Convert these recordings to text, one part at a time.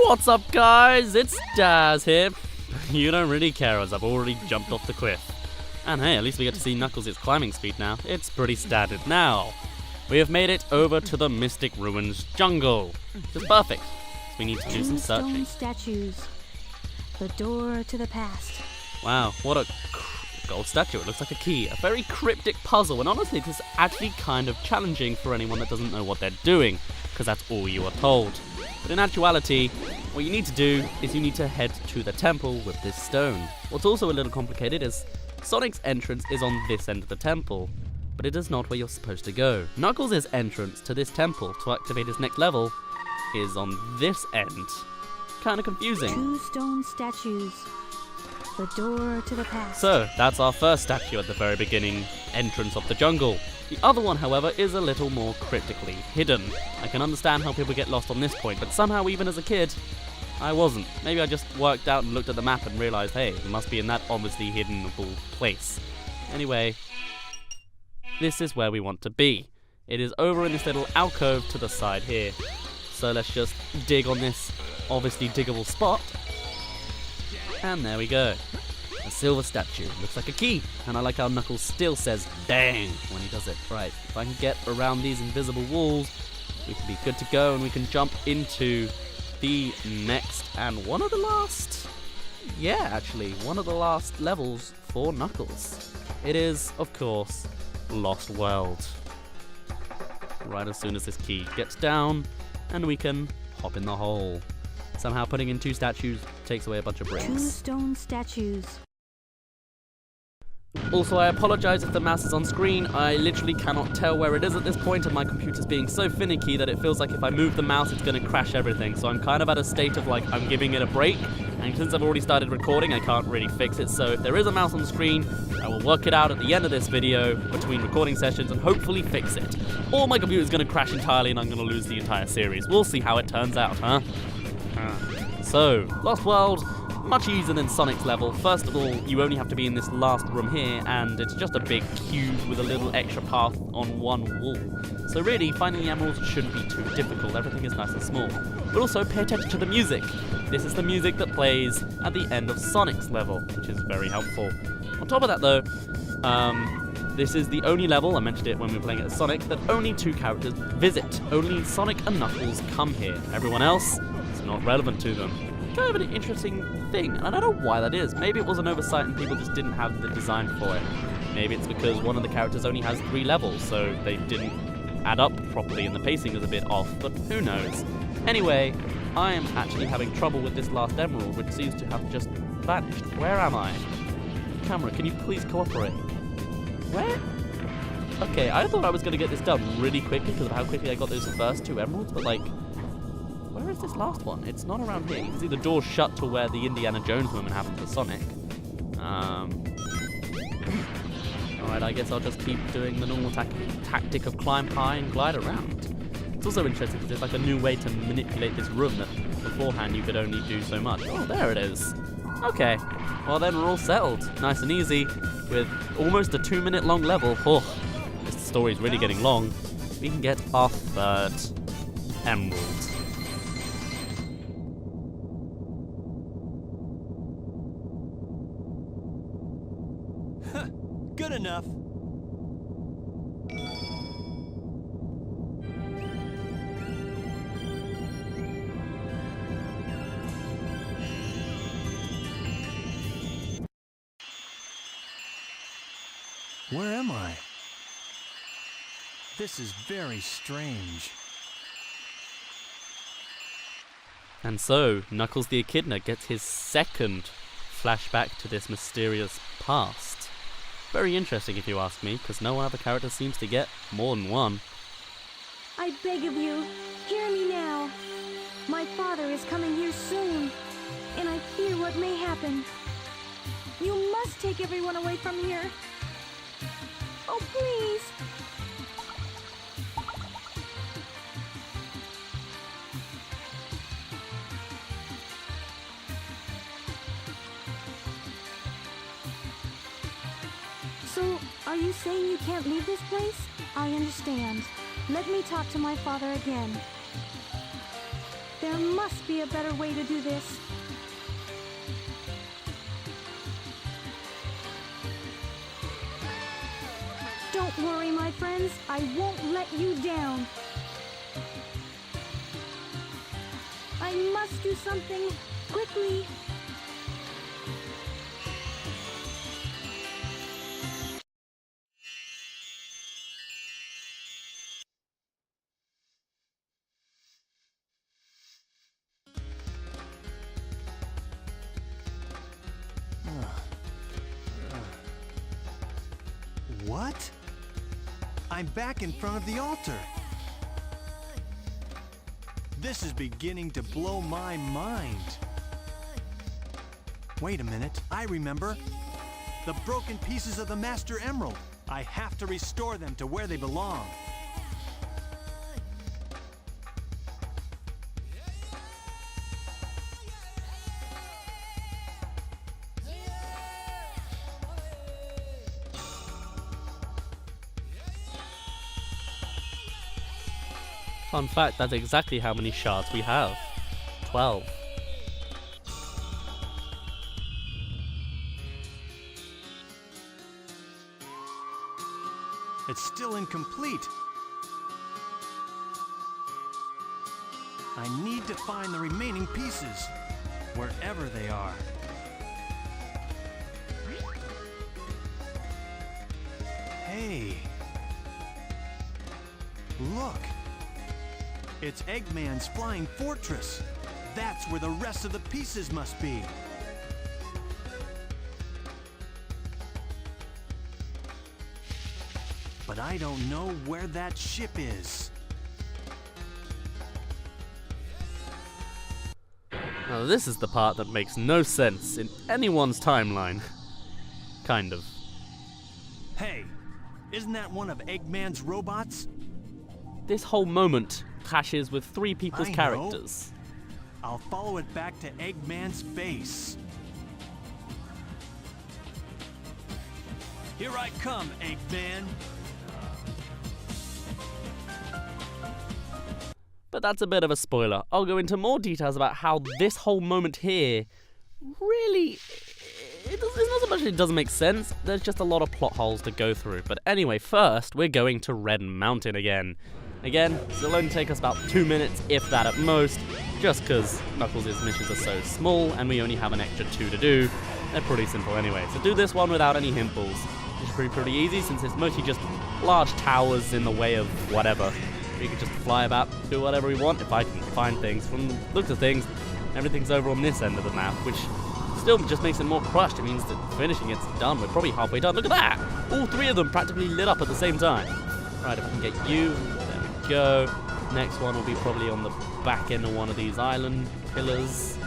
What's up, guys? It's Daz here. You don't really care as I've already jumped off the cliff. And hey, at least we get to see Knuckles' climbing speed now. It's pretty standard now. We have made it over to the Mystic Ruins jungle. Just perfect. So we need to do some searching. Stone statues. The door to the past. Wow, what a gold statue. It looks like a key. A very cryptic puzzle. And honestly, this is actually kind of challenging for anyone that doesn't know what they're doing, because that's all you are told. But in actuality, what you need to do is you need to head to the temple with this stone. What's also a little complicated is Sonic's entrance is on this end of the temple, but it is not where you're supposed to go. Knuckles' entrance to this temple to activate his next level is on this end. Kinda confusing. 2 stone statues. The door to the past. So, that's our first statue at the very beginning entrance of the jungle. The other one, however, is a little more cryptically hidden. I can understand how people get lost on this point, but somehow, even as a kid, I wasn't. Maybe I just worked out and looked at the map and realized, hey, it must be in that obviously hiddenable place. Anyway, this is where we want to be. It is over in this little alcove to the side here. So let's just dig on this obviously diggable spot. And there we go. A silver statue. Looks like a key. And I like how Knuckles still says bang when he does it. Right, if I can get around these invisible walls, we can be good to go and we can jump into the next and one of the last levels for Knuckles. It is, of course, Lost World. Right as soon as this key gets down, and we can hop in the hole. Somehow putting in 2 statues takes away a bunch of bricks. 2 stone statues. Also, I apologize if the mouse is on screen. I literally cannot tell where it is at this point, and my computer's being so finicky that it feels like if I move the mouse, it's going to crash everything. So I'm kind of at a state of like, I'm giving it a break. And since I've already started recording, I can't really fix it. So if there is a mouse on the screen, I will work it out at the end of this video between recording sessions and hopefully fix it. Or my computer's going to crash entirely and I'm going to lose the entire series. We'll see how it turns out, huh? So, Lost World, much easier than Sonic's level. First of all, you only have to be in this last room here, and it's just a big cube with a little extra path on one wall. So really, finding the emeralds shouldn't be too difficult. Everything is nice and small. But also, pay attention to the music. This is the music that plays at the end of Sonic's level, which is very helpful. On top of that, though, this is the only level, I mentioned it when we were playing it as Sonic, that only 2 characters visit. Only Sonic and Knuckles come here. Everyone else, it's not relevant to them. Kind of an interesting thing, and I don't know why that is. Maybe it was an oversight and people just didn't have the design for it. Maybe it's because one of the characters only has 3 levels, so they didn't add up properly and the pacing is a bit off, but who knows. Anyway, I am actually having trouble with this last emerald, which seems to have just vanished. Where am I? Camera, can you please cooperate? Where? Okay, I thought I was going to get this done really quickly because of how quickly I got those first 2 emeralds, but like, where is this last one? It's not around here. You can see the door shut to where the Indiana Jones moment happened to Sonic. Alright, I guess I'll just keep doing the normal tactic of climb high and glide around. It's also interesting because there's like a new way to manipulate this room that beforehand you could only do so much. Oh, there it is. Okay, well then we're all settled. Nice and easy with almost a 2-minute long level. Oh, this story's really getting long. We can get our 3rd emerald. Good enough. Where am I? This is very strange. And so, Knuckles the Echidna gets his 2nd flashback to this mysterious past. Very interesting if you ask me, because no other character seems to get more than 1. I beg of you, hear me now. My father is coming here soon, and I fear what may happen. You must take everyone away from here. Oh, please. So, are you saying you can't leave this place? I understand. Let me talk to my father again. There must be a better way to do this. Don't worry, my friends. I won't let you down. I must do something quickly. What? I'm back in front of the altar. This is beginning to blow my mind. Wait a minute, I remember. The broken pieces of the Master Emerald. I have to restore them to where they belong. Fun fact, that's exactly how many shards we have. 12. It's still incomplete. I need to find the remaining pieces, wherever they are. Hey! Look! It's Eggman's flying fortress. That's where the rest of the pieces must be. But I don't know where that ship is. Now this is the part that makes no sense in anyone's timeline. Kind of. Hey, isn't that one of Eggman's robots? This whole moment clashes with three people's I know. characters. I'll follow it back to Eggman's base. Here I come, Eggman. But that's a bit of a spoiler. I'll go into more details about how this whole moment here really... It's not so much it doesn't make sense, there's just a lot of plot holes to go through. But anyway, first, we're going to Red Mountain again. Again, it'll only take us about 2 minutes, if that at most, just because Knuckles' missions are so small and we only have an extra 2 to do. They're pretty simple anyway. So do this one without any hint balls, which is pretty easy since it's mostly just large towers in the way of whatever. We can just fly about, do whatever we want if I can find things. From the looks of things, everything's over on this end of the map, which still just makes it more crushed. It means that finishing it's done. We're probably halfway done. Look at that! All 3 of them practically lit up at the same time. Right, if I can get you, there we go. Next one will be probably on the back end of one of these island pillars.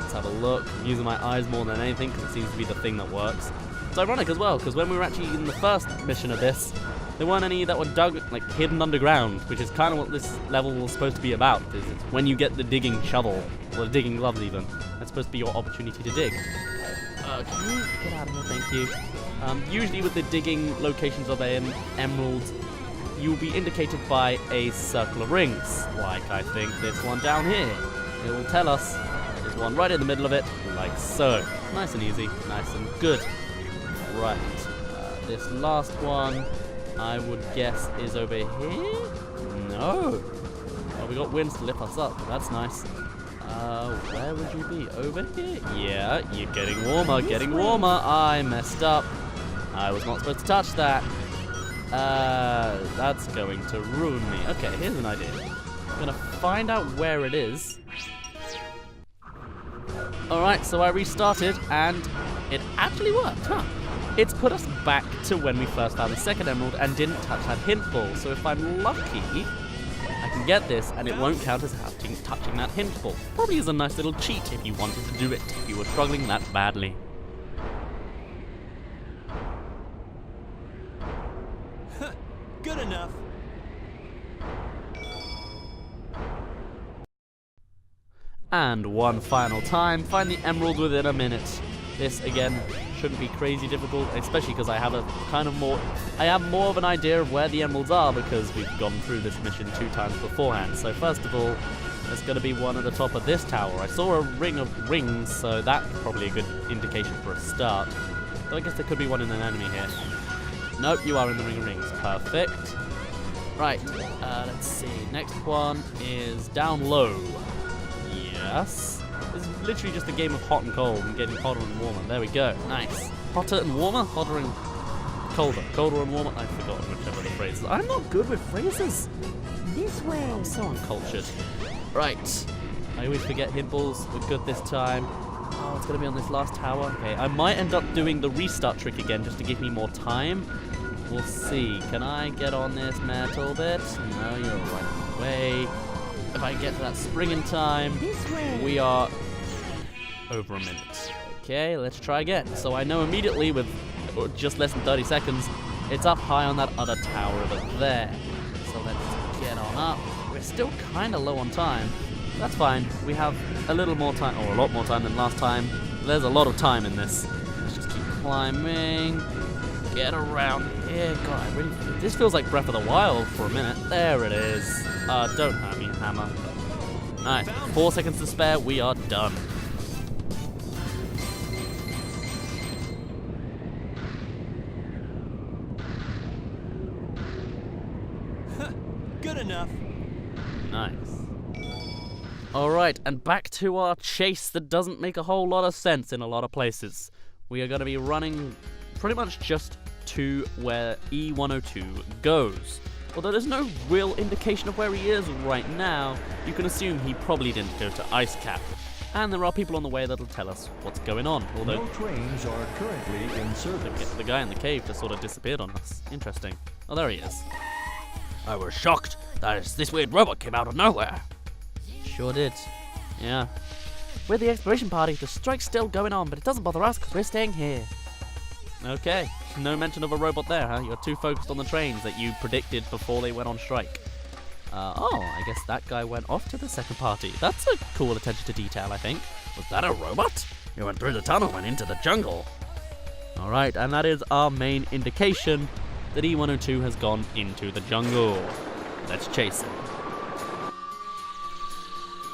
Let's have a look. I'm using my eyes more than anything because it seems to be the thing that works. It's ironic as well, because when we were actually in the first mission of this, there weren't any that were dug, like, hidden underground, which is kind of what this level was supposed to be about. Is it's when you get the digging shovel, or the digging gloves even, that's supposed to be your opportunity to dig. Can you get out of here, thank you. Usually with the digging locations of emeralds, you'll be indicated by a circle of rings, like I think this one down here. It will tell us there's one right in the middle of it, like so. Nice and easy, nice and good. Right, this last one, I would guess is over here? No. Oh, we got winds to lift us up. That's nice. Where would you be? Over here? Yeah, you're getting warmer, getting warmer. I messed up. I was not supposed to touch that. That's going to ruin me. Okay, here's an idea. I'm gonna find out where it is. Alright, so I restarted and it actually worked, huh? It's put us back to when we first found the second emerald and didn't touch that hint ball. So if I'm lucky, I can get this and it won't count as touching that hint ball. Probably is a nice little cheat if you wanted to do it, if you were struggling that badly. Good enough. And one final time, find the emerald within a minute. This, again, shouldn't be crazy difficult, especially because I have more of an idea of where the emeralds are because we've gone through this mission 2 times beforehand. So first of all, There's going to be one at the top of this tower. I saw a ring of rings, so that's probably a good indication for a start. So I guess there could be one in an enemy here. Nope, you are in the ring of rings. Perfect. Right, let's see. Next one is down low. Yes. This is literally just a game of hot and cold and getting hotter and warmer. There we go. Nice. Hotter and warmer? Hotter and colder. Colder and warmer? I've forgotten whichever the phrase is. I'm not good with phrases. This way. I'm so uncultured. Right. I always forget hit balls. We're good this time. Oh, it's going to be on this last tower. Okay, I might end up doing the restart trick again just to give me more time. We'll see. Can I get on this metal bit? No, you're right away. If I get to that spring in time, This way. we are over a minute. Okay, let's try again. So I know immediately with just less than 30 seconds, it's up high on that other tower over there. So let's get on up. We're still kind of low on time. That's fine. We have a little more time, or a lot more time than last time. There's a lot of time in this. Let's just keep climbing. Get around here. God, this feels like Breath of the Wild for a minute. There it is. Don't hurt me, hammer. Nice. 4 seconds to spare. We are done. Good enough. Nice. Alright, and back to our chase that doesn't make a whole lot of sense in a lot of places. We are going to be running pretty much just to where E102 goes. Although there's no real indication of where he is right now, you can assume he probably didn't go to Ice Cap. And there are people on the way that'll tell us what's going on. Although No trains are currently in service. the guy in the cave just sort of disappeared on us. Interesting. Oh, there he is. I was shocked that this weird robot came out of nowhere. Sure did. Yeah. We're the exploration party. The strike's still going on, but it doesn't bother us because we're staying here. Okay. No mention of a robot there, huh? You're too focused on the trains that you predicted before they went on strike. Oh, I guess that guy went off to the second party. That's a cool attention to detail, I think. Was that a robot? He went through the tunnel and into the jungle. Alright, and that is our main indication that E102 has gone into the jungle. Let's chase him.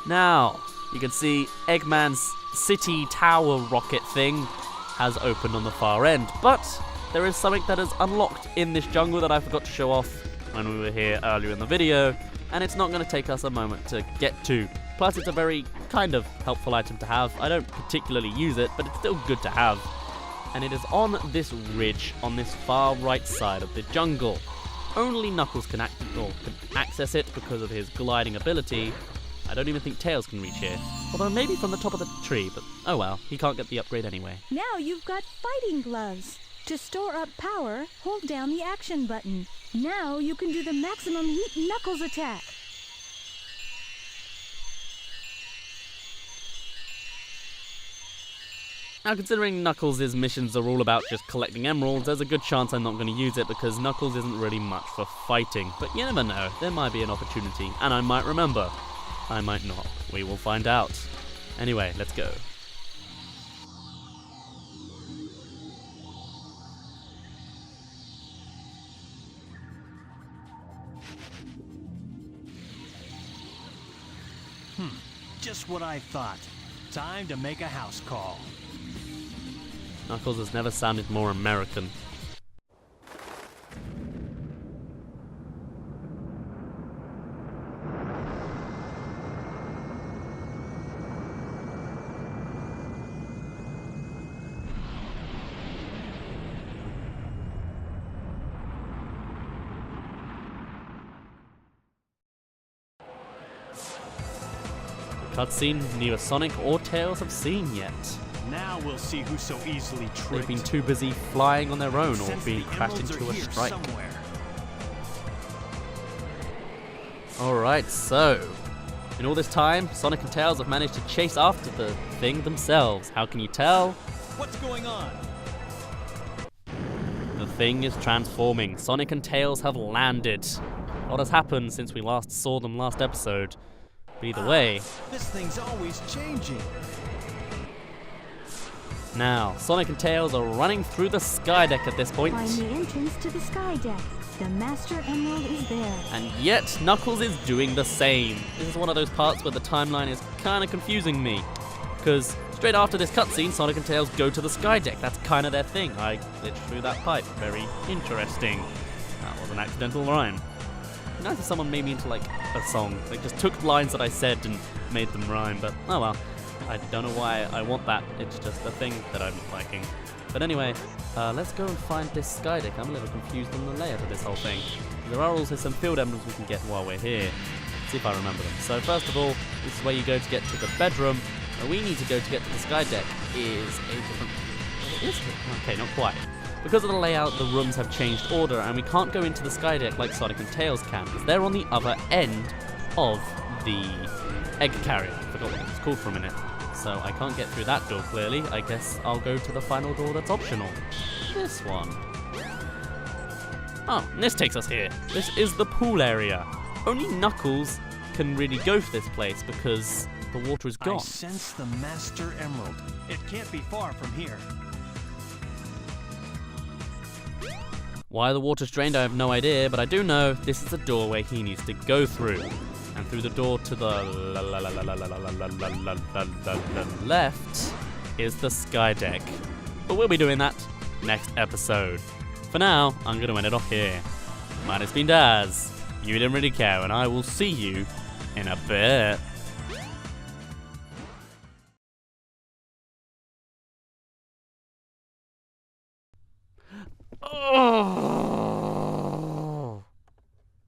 Now, you can see Eggman's city tower rocket thing has opened on the far end, but there is something that is unlocked in this jungle that I forgot to show off when we were here earlier in the video, and it's not going to take us a moment to get to. Plus, it's a very kind of helpful item to have. I don't particularly use it, but it's still good to have. And it is on this ridge on this far right side of the jungle. Only Knuckles can access it because of his gliding ability. I don't even think Tails can reach here. Although maybe from the top of the tree, but oh well, he can't get the upgrade anyway. Now you've got fighting gloves. To store up power, hold down the action button. Now you can do the maximum heat Knuckles attack. Now, considering Knuckles' missions are all about just collecting emeralds, there's a good chance I'm not going to use it because Knuckles isn't really much for fighting. But you never know, there might be an opportunity, and I might remember. I might not. We will find out. Anyway, let's go. Just what I thought. Time to make a house call. Knuckles has never sounded more American. Cutscene neither Sonic or Tails have seen yet. Now we'll see who's so easily tricked. They've been too busy flying on their own or Since being the crashed emeralds into are a here strike. somewhere. Alright, so in all this time, Sonic and Tails have managed to chase after the thing themselves. How can you tell? What's going on? The thing is transforming. Sonic and Tails have landed. What has happened since we last saw them last episode? But either way, This thing's always changing. Now, Sonic and Tails are running through the sky deck at this point. Find the entrance to the sky deck. The Master Emerald is there. And yet, Knuckles is doing the same. This is one of those parts where the timeline is kind of confusing me. Because straight after this cutscene, Sonic and Tails go to the sky deck. That's kind of their thing. I glitched through that pipe. Very interesting. That was an accidental rhyme. Nice if someone made me into like a song. Like just took lines that I said and made them rhyme. But oh well. I don't know why I want that. It's just a thing that I'm liking. But anyway, let's go and find this sky deck. I'm a little confused on the layout of this whole thing. There are also some field emblems we can get while we're here. Let's see if I remember them. So first of all, this is where you go to get to the bedroom. Where we need to go to get to the sky deck is a different... Is it? Okay, not quite. Because of the layout, the rooms have changed order, and we can't go into the sky deck like Sonic and Tails can, because they're on the other end of the egg carrier. I forgot what it was called for a minute. So I can't get through that door clearly. I guess I'll go to the final door that's optional. This one. Oh, and this takes us here. This is the pool area. Only Knuckles can really go to this place because the water is gone. I sense the Master Emerald. It can't be far from here. Why the water's drained, I have no idea, but I do know this is the doorway he needs to go through. And through the door to the left is the sky deck. But we'll be doing that next episode. For now, I'm going to end it off here. Mine has been Daz. You didn't really care, and I will see you in a bit. Oh!